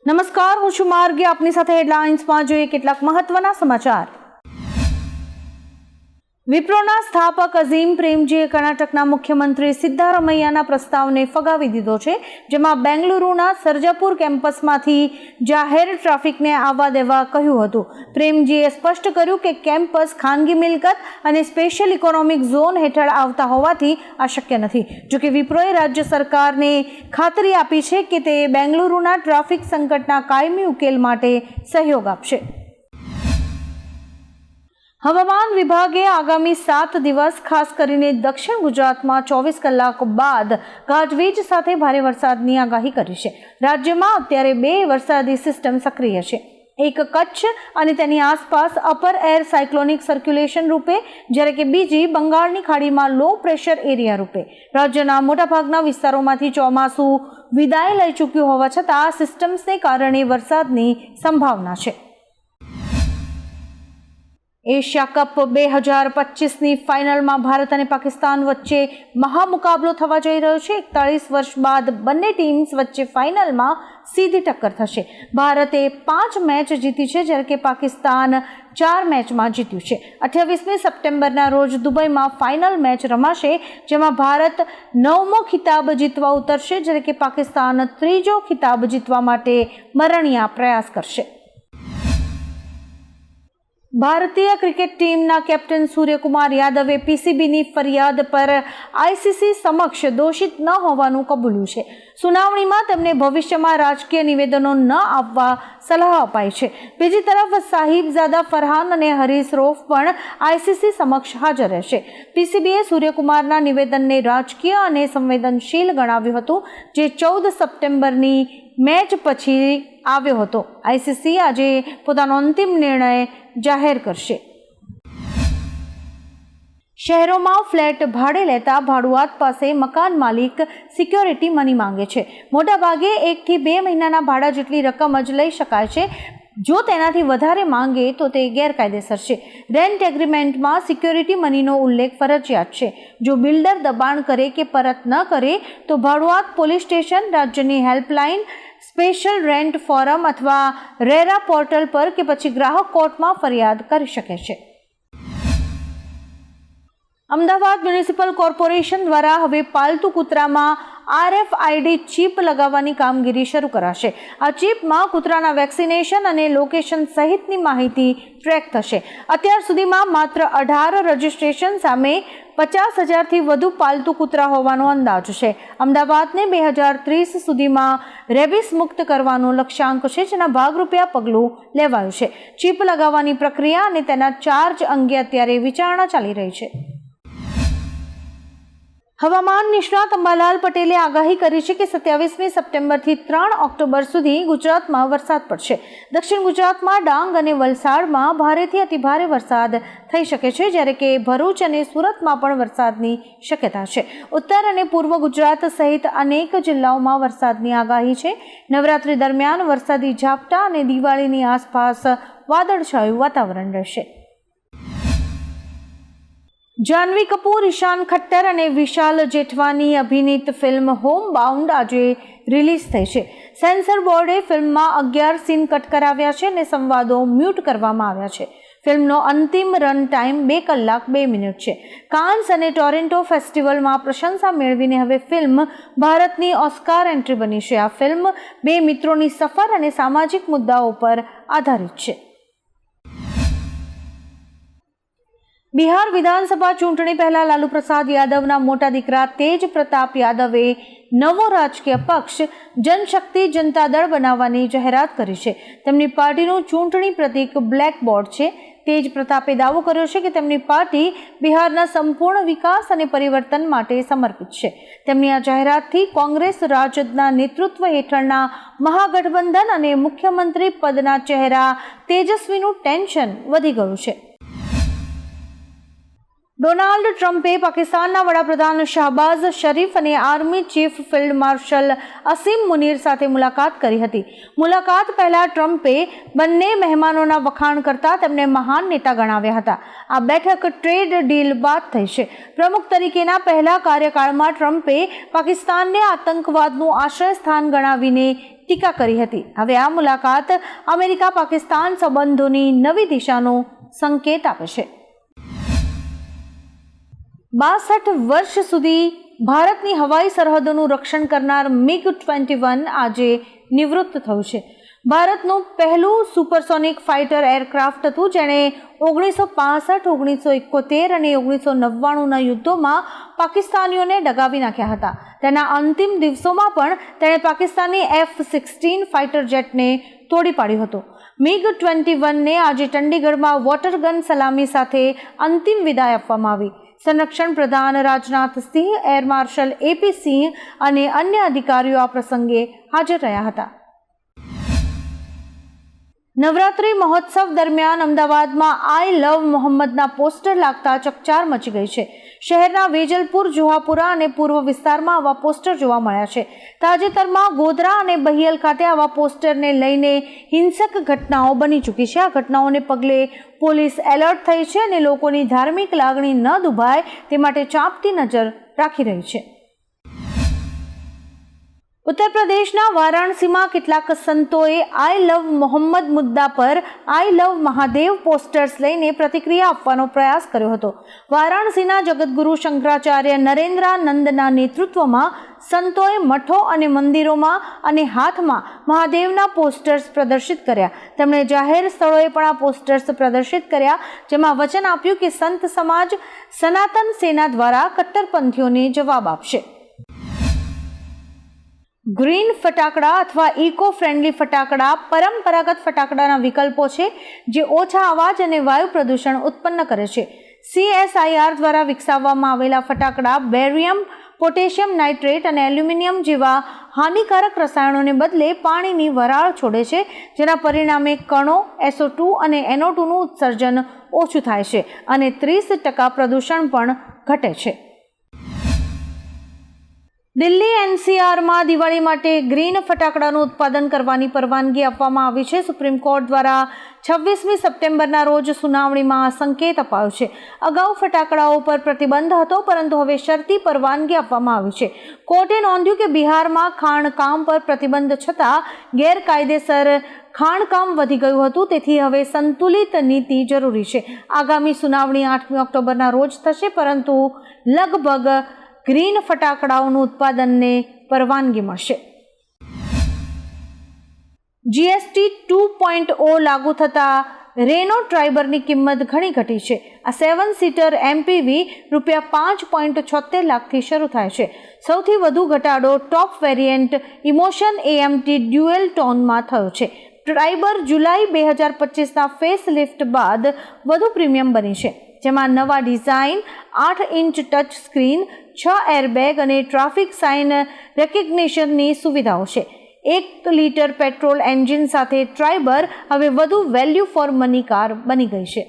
નમસ્કાર, હું છું માર્ગી. આપની સાથે હેડલાઇન્સમાં જોઈએ કેટલાક મહત્વના સમાચાર. વિપ્રોના સ્થાપક અઝીમ પ્રેમજીએ કર્ણાટકના મુખ્યમંત્રી સિદ્ધારમૈયાના પ્રસ્તાવને ફગાવી દીધો છે, જેમાં બેંગલુરુના સરજાપુર કેમ્પસમાંથી જાહેર ટ્રાફિકને આવવા દેવા કહ્યું હતું. પ્રેમજીએ સ્પષ્ટ કર્યું કે કેમ્પસ ખાનગી મિલકત અને સ્પેશિયલ ઇકોનોમિક ઝોન હેઠળ આવતા હોવાથી આ શક્ય નથી. જોકે વિપ્રોએ રાજ્ય સરકારને ખાતરી આપી છે કે તે બેંગલુરુના ટ્રાફિક સંકટના કાયમી ઉકેલ માટે સહયોગ આપશે. હવામાન વિભાગે આગામી 7 દિવસ ખાસ કરીને દક્ષિણ ગુજરાતમાં 24 કલાક બાદ ગાજવીજ સાથે ભારે વરસાદની આગાહી કરી છે. રાજ્યમાં અત્યારે 2 વરસાદી સિસ્ટમ સક્રિય છે. એક કચ્છ અને તેની આસપાસ અપર એર સાયક્લોનિક સર્ક્યુલેશન રૂપે, જ્યારે કે બીજી બંગાળની ખાડીમાં લો પ્રેશર એરિયા રૂપે. રાજ્યના મોટાભાગના વિસ્તારોમાંથી ચોમાસું વિદાય લઈ ચૂક્યું હોવા છતાં આ સિસ્ટમ્સને કારણે વરસાદની સંભાવના છે. એશિયા કપ 2025ની ફાઇનલમાં ભારત અને પાકિસ્તાન વચ્ચે મહામુકાબલો થવા જઈ રહ્યો છે. 41 વર્ષ બાદ બંને ટીમ્સ વચ્ચે ફાઇનલમાં સીધી ટક્કર થશે. ભારતે 5 મેચ જીતી છે, જ્યારે કે પાકિસ્તાન 4 મેચમાં જીત્યું છે. 28મી સપ્ટેમ્બરના રોજ દુબઈમાં ફાઇનલ મેચ રમાશે, જેમાં ભારત 9મો ખિતાબ જીતવા ઉતરશે, જ્યારે કે પાકિસ્તાન 3જો ખિતાબ જીતવા માટે મરણિયા પ્રયાસ કરશે. ભારતીય ક્રિકેટ ટીમના કેપ્ટન સૂર્યકુમાર યાદવે પીસીબીની ફરિયાદ પર આઈસીસી સમક્ષ દોષિત ન હોવાનું કબૂલ્યું છે. સુનાવણીમાં તેમને ભવિષ્યમાં રાજકીય નિવેદનો ન આપવા સલાહ અપાઈ છે. બીજી તરફ સાહિબઝાદા ફરહાન અને હરીશ રોફ પણ આઈસીસી સમક્ષ હાજર રહેશે. પીસીબીએ સૂર્યકુમારના નિવેદનને રાજકીય અને સંવેદનશીલ ગણાવ્યું હતું, જે 14 સપ્ટેમ્બરની મેચ પછી આવ્યો હતો. આઈસીસી આજે પોતાનો અંતિમ નિર્ણય જાહેર કરશે. શહેરોમાં ફ્લેટ ભાડે લેતા ભાડુઆત પાસે મકાન માલિક સિક્યોરિટી મની માંગે છે. મોટાભાગે 1 થી 2 મહિનાના ભાડા જેટલી રકમ જ લઈ શકાય છે. જો તેનાથી વધારે માંગે તો તે ગેરકાયદેસર છે. રેન્ટ એગ્રીમેન્ટમાં સિક્યોરિટી મનીનો ઉલ્લેખ ફરજિયાત છે. જો બિલ્ડર દબાણ કરે કે પરત ન કરે તો ભાડુઆત પોલીસ સ્ટેશન, રાજ્યની હેલ્પલાઇન, સ્પેશિયલ રેન્ટ ફોરમ અથવા રેરા પોર્ટલ પર કે પછી ગ્રાહક કોર્ટમાં ફરિયાદ કરી શકે છે. અમદાવાદ મ્યુનિસિપલ કોર્પોરેશન દ્વારા હવે પાલતુ કૂતરામાં RFID ચિપ લગાવવાની કામગીરી શરૂ કરાશે. આ ચિપમાં કૂતરાના વેક્સિનેશન અને લોકેશન સહિતની માહિતી ટ્રેક થશે. અત્યાર સુધીમાં માત્ર 18 રજિસ્ટ્રેશન સામે 50,000થી વધુ પાલતુ કૂતરા હોવાનો અંદાજ છે. અમદાવાદને 2030 સુધીમાં રેબિસ મુક્ત કરવાનો લક્ષ્યાંક છે, જેના ભાગરૂપે આ પગલું લેવાયું છે. ચિપ લગાવવાની પ્રક્રિયા અને તેના ચાર્જ અંગે અત્યારે વિચારણા ચાલી રહી છે. હવામાન નિષ્ણાત અંબાલાલ પટેલે આગાહી કરી છે કે 27મી સપ્ટેમ્બરથી 3 ઓક્ટોબર સુધી ગુજરાતમાં વરસાદ પડશે. દક્ષિણ ગુજરાતમાં ડાંગ અને વલસાડમાં ભારેથી અતિભારે વરસાદ થઈ શકે છે, જ્યારે કે ભરૂચ અને સુરતમાં પણ વરસાદની શક્યતા છે. ઉત્તર અને પૂર્વ ગુજરાત સહિત અનેક જિલ્લાઓમાં વરસાદની આગાહી છે. નવરાત્રી દરમિયાન વરસાદી ઝાપટા અને દિવાળીની આસપાસ વાદળછાયું વાતાવરણ રહેશે. જાહ્નવી કપૂર, ઈશાન ખટ્ટર અને વિશાલ જેઠવાની અભિનીત ફિલ્મ હોમ બાઉન્ડ આજે રિલીઝ થઈ છે. સેન્સર બોર્ડે ફિલ્મમાં 11 સીન કટ કરાવ્યા છે અને સંવાદો મ્યુટ કરવામાં આવ્યા છે. ફિલ્મનો અંતિમ રન ટાઈમ 2 કલાક 2 મિનિટ છે. કાન્સ અને ટોરેન્ટો ફેસ્ટિવલમાં પ્રશંસા મેળવીને હવે ફિલ્મ ભારતની ઓસ્કાર એન્ટ્રી બની છે. આ ફિલ્મ 2 મિત્રોની સફર અને સામાજિક મુદ્દાઓ પર આધારિત છે. બિહાર વિધાનસભા ચૂંટણી પહેલા લાલુ પ્રસાદ યાદવના મોટા દીકરા તેજ પ્રતાપ યાદવે નવો રાજકીય પક્ષ જનશક્તિ જનતા દળ બનાવવાની જાહેરાત કરી છે. તેમની પાર્ટીનું ચૂંટણી પ્રતીક બ્લેક બોર્ડ છે. તેજ પ્રતાપે દાવો કર્યો છે કે તેમની પાર્ટી બિહારના સંપૂર્ણ વિકાસ અને પરિવર્તન માટે સમર્પિત છે. તેમની આ જાહેરાતથી કોંગ્રેસ રાજદના નેતૃત્વ હેઠળના મહાગઠબંધન અને મુખ્યમંત્રી પદના ચહેરા તેજસ્વીનું ટેન્શન વધી ગયું છે. ડોનાલ્ડ ટ્રમ્પે પાકિસ્તાનના વડાપ્રધાન શાહબાઝ શરીફ અને આર્મી ચીફ ફિલ્ડ માર્શલ અસીમ મુનીર સાથે મુલાકાત કરી હતી. મુલાકાત પહેલા ટ્રમ્પે બંને મહેમાનોના વખાણ કરતા તેમને મહાન નેતા ગણાવ્યા હતા. આ બેઠક ટ્રેડ ડીલ બાદ થઈ છે. પ્રમુખ તરીકેના પહેલા કાર્યકાળમાં ટ્રમ્પે પાકિસ્તાનને આતંકવાદનું આશ્રય સ્થાન ગણાવીને ટીકા કરી હતી. હવે આ મુલાકાત અમેરિકા પાકિસ્તાન સંબંધોની નવી દિશાનો સંકેત આપે છે. 62 વર્ષ સુધી ભારતની હવાઈ સરહદોનું રક્ષણ કરનાર MiG-21 આજે નિવૃત્ત થયું છે. ભારતનું પહેલું સુપરસોનિક ફાઇટર એરક્રાફ્ટ હતું, જેણે 1965, 1971 અને 1999ના યુદ્ધોમાં પાકિસ્તાનીઓને ડગાવી નાખ્યા હતા. તેના અંતિમ દિવસોમાં પણ તેણે પાકિસ્તાની F-16 ફાઇટર જેટને તોડી પાડ્યું હતું. MiG-21ને આજે ચંડીગઢમાં વોટરગન સલામી સાથે અંતિમ વિદાય આપવામાં આવી. સંરક્ષણ પ્રધાન Rajnath Singh, air marshal AP સિંહ અને અન્ય અધિકારીઓ આ પ્રસંગે હાજર રહ્યા હતા. નવરાત્રી મહોત્સવ દરમિયાન અમદાવાદમાં આઈ લવ મોહમ્મદના પોસ્ટર લાગતા ચકચાર મચી ગઈ છે. શહેરના વેજલપુર, જુહાપુરા અને પૂર્વ વિસ્તારમાં આવા પોસ્ટર જોવા મળ્યા છે. તાજેતરમાં ગોધરા અને બહિયલ ખાતે આવા પોસ્ટરને લઈને હિંસક ઘટનાઓ બની ચૂકી છે. આ ઘટનાઓને પગલે પોલીસ એલર્ટ થઈ છે અને લોકોની ધાર્મિક લાગણી ન દુભાય તે માટે ચાંપતી નજર રાખી રહી છે. ઉત્તર પ્રદેશના વારાણસીમાં કેટલાક સંતોએ આઈ લવ મોહમ્મદ મુદ્દા પર આઈ લવ મહાદેવ પોસ્ટર્સ લઈને પ્રતિક્રિયા આપવાનો પ્રયાસ કર્યો હતો. વારાણસીના જગતગુરુ શંકરાચાર્ય નરેન્દ્રાનંદના નેતૃત્વમાં સંતોએ મઠો અને મંદિરોમાં અને હાથમાં મહાદેવના પોસ્ટર્સ પ્રદર્શિત કર્યા. તેમણે જાહેર સ્થળોએ પણ આ પોસ્ટર્સ પ્રદર્શિત કર્યા, જેમાં વચન આપ્યું કે સંત સમાજ સનાતન સેના દ્વારા કટ્ટરપંથીઓને જવાબ આપશે. ગ્રીન ફટાકડા અથવા ઇકો ફ્રેન્ડલી ફટાકડા પરંપરાગત ફટાકડાના વિકલ્પો છે જે ઓછા અવાજ અને વાયુ પ્રદૂષણ ઉત્પન્ન કરે છે. CSIR દ્વારા વિકસાવવામાં આવેલા ફટાકડા બેરિયમ, પોટેશિયમ નાઇટ્રેટ અને એલ્યુમિનિયમ જેવા હાનિકારક રસાયણોને બદલે પાણીની વરાળ છોડે છે, જેના પરિણામે કણો, SO2 અને NO2નું ઉત્સર્જન ઓછું થાય છે અને 30% પ્રદૂષણ પણ ઘટે છે. દિલ્હી NCRમાં દિવાળી માટે ગ્રીન ફટાકડાનું ઉત્પાદન કરવાની પરવાનગી આપવામાં આવી છે. સુપ્રીમ કોર્ટ દ્વારા 26મી સપ્ટેમ્બરના રોજ સુનાવણીમાં સંકેત અપાયો છે. અગાઉ ફટાકડાઓ પર પ્રતિબંધ હતો, પરંતુ હવે શરતી પરવાનગી આપવામાં આવી છે. કોર્ટે નોંધ્યું કે બિહારમાં ખાણકામ પર પ્રતિબંધ છતાં ગેરકાયદેસર ખાણકામ વધી ગયું હતું, તેથી હવે સંતુલિત નીતિ જરૂરી છે. આગામી સુનાવણી 8મી ઓક્ટોબરના રોજ થશે, પરંતુ લગભગ ગ્રીન ફટાકડાઓનું ઉત્પાદનને પરવાનગી મળશે. GST 2.0 લાગુ થતાં રેનો ટ્રાઇબરની કિંમત ઘણી ઘટી છે. આ 7-સીટર MPV ₹5.76 લાખથી શરૂ થાય છે. સૌથી વધુ ઘટાડો ટોપ વેરિયન્ટ ઇમોશન AMT ડ્યુએલ ટોનમાં થયો છે. ટ્રાઇબર જુલાઈ 2025ના ફેસ લિફ્ટ બાદ વધુ પ્રીમિયમ બની છે, જેમાં નવા design, 8 inch touch screen, 6 airbag અને ટ્રાફિક સાઇન રેકગ્નિશનની સુવિધાઓ છે. 1 લિટર પેટ્રોલ એન્જિન સાથે ટ્રાઇબર હવે વધુ વેલ્યુ ફોર મની કાર બની ગઈ છે.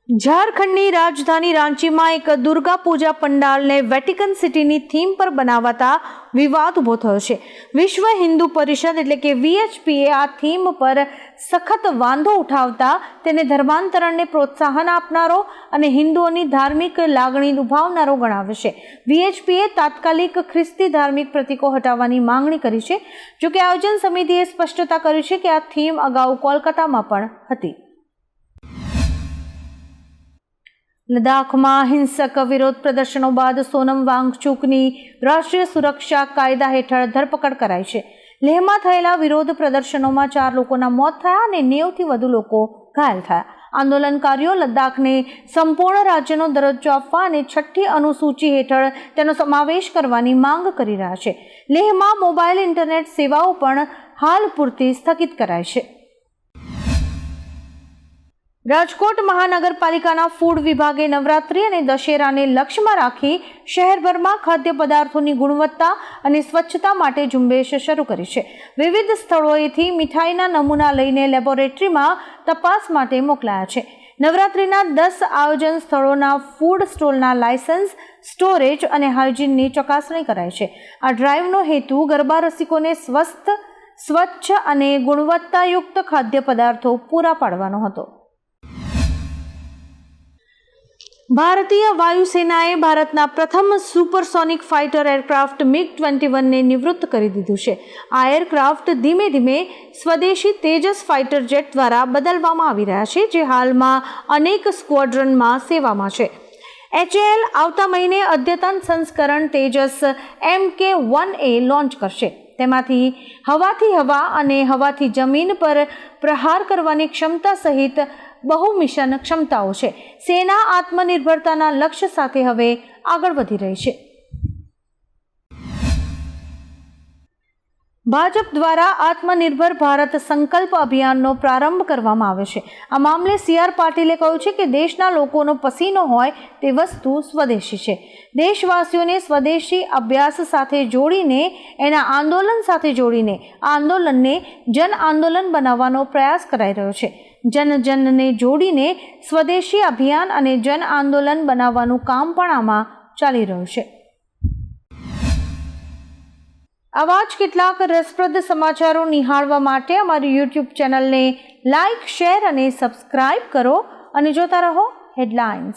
ઝારખંડની રાજધાની રાંચીમાં એક દુર્ગા પૂજા પંડાલને વેટિકન સિટીની થીમ પર બનાવાતા વિવાદ ઊભો થયો છે. વિશ્વ હિન્દુ પરિષદ એટલે કે VHPએ આ થીમ પર સખત વાંધો ઉઠાવતા તેને ધર્માંતરણને પ્રોત્સાહન આપનારો અને હિન્દુઓની ધાર્મિક લાગણી દુભાવનારો ગણાવે છે. VHPએ તાત્કાલિક ખ્રિસ્તી ધાર્મિક પ્રતીકો હટાવવાની માંગણી કરી છે. જોકે આયોજન સમિતિએ સ્પષ્ટતા કરી છે કે આ થીમ અગાઉ કોલકાતામાં પણ હતી. લદ્દાખમાં હિંસક વિરોધ પ્રદર્શનો બાદ સોનમ વાંગચુકની રાષ્ટ્રીય સુરક્ષા કાયદા હેઠળ ધરપકડ કરાઈ છે. લેહમાં થયેલા વિરોધ પ્રદર્શનોમાં 4 લોકોના મોત થયા અને 90થી વધુ લોકો ઘાયલ થયા. આંદોલનકારીઓ લદ્દાખને સંપૂર્ણ રાજ્યનો દરજ્જો આપવા અને 6ઠ્ઠી અનુસૂચિ હેઠળ તેનો સમાવેશ કરવાની માંગ કરી રહ્યા છે. લેહમાં મોબાઈલ ઇન્ટરનેટ સેવાઓ પણ હાલ પૂરતી સ્થગિત કરાઈ છે. રાજકોટ મહાનગરપાલિકાના ફૂડ વિભાગે નવરાત્રી અને દશેરાને લક્ષ્યમાં રાખી શહેરભરમાં ખાદ્ય પદાર્થોની ગુણવત્તા અને સ્વચ્છતા માટે ઝુંબેશ શરૂ કરી છે. વિવિધ સ્થળોએથી મીઠાઈના નમૂના લઈને લેબોરેટરીમાં તપાસ માટે મોકલાયા છે. નવરાત્રીના 10 આયોજન સ્થળોના ફૂડ સ્ટોલના લાયસન્સ, સ્ટોરેજ અને હાઇજીનની ચકાસણી કરાઈ છે. આ ડ્રાઈવનો હેતુ ગરબા રસિકોને સ્વસ્થ, સ્વચ્છ અને ગુણવત્તાયુક્ત ખાદ્ય પદાર્થો પૂરા પાડવાનો હતો. ભારતીય વાયુસેનાએ ભારતના પ્રથમ સુપરસોનિક ફાઇટર એરક્રાફ્ટ MiG-21ને નિવૃત્ત કરી દીધું છે. આ એરક્રાફ્ટ ધીમે ધીમે સ્વદેશી તેજસ ફાઇટર જેટ દ્વારા બદલવામાં આવી રહ્યા છે, જે હાલમાં અનેક સ્ક્વોડ્રનમાં સેવામાં છે. HAL આવતા મહિને અદ્યતન સંસ્કરણ તેજસ MK-1A લોન્ચ કરશે. તેમાંથી હવાથી હવા અને હવાથી જમીન પર પ્રહાર કરવાની ક્ષમતા સહિત બહુ મિશન ક્ષમતાઓ છે. સેના આત્મનિર્ભરતાના લક્ષ્ય સાથે હવે આગળ વધી રહી છે. ભાજપ દ્વારા આત્મનિર્ભર ભારત સંકલ્પ અભિયાનનો પ્રારંભ કરવામાં આવ્યો છે. આ મામલે CR પાટીલે કહ્યું છે કે દેશના લોકોનો પસીનો હોય તે વસ્તુ સ્વદેશી છે. દેશવાસીઓને સ્વદેશી અભ્યાસ સાથે જોડીને, એના આંદોલન સાથે જોડીને આ આંદોલનને જન આંદોલન બનાવવાનો પ્રયાસ કરાઈ રહ્યો છે. જનને જોડીને સ્વદેશી અભિયાન અને જન આંદોલન બનાવવાનું કામ પણ આમાં ચાલી રહ્યું છે. આવા જ કેટલાક રસપ્રદ સમાચારો નિહાળવા માટે અમારી YouTube ચેનલને લાઇક, શેર અને સબસ્ક્રાઇબ કરો અને જોતા રહો હેડલાઇન્સ.